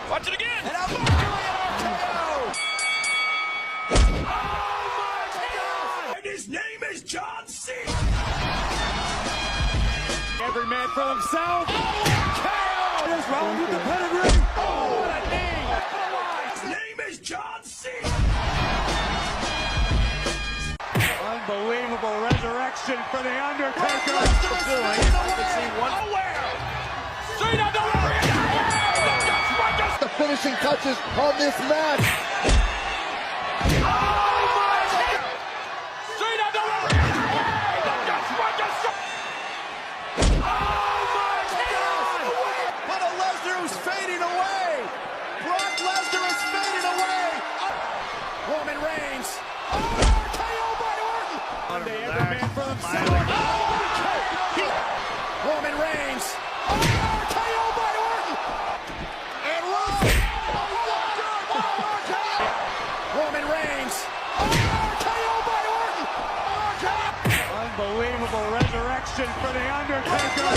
Watch it again. And a Mercury RKO. Oh my God! And his name is John C. Every man for himself. KO! Is Rollins with the pedigree. Oh, what a knee! His name is John C. Unbelievable resurrection for the Undertaker. The finishing touches on this match. Fading away. Brock Lesnar is fading away. Roman Reigns. KO by Orton. Every man for himself. Roman Reigns. KO by Orton. And Roman Reigns. KO by Orton. Unbelievable resurrection for the Undertaker.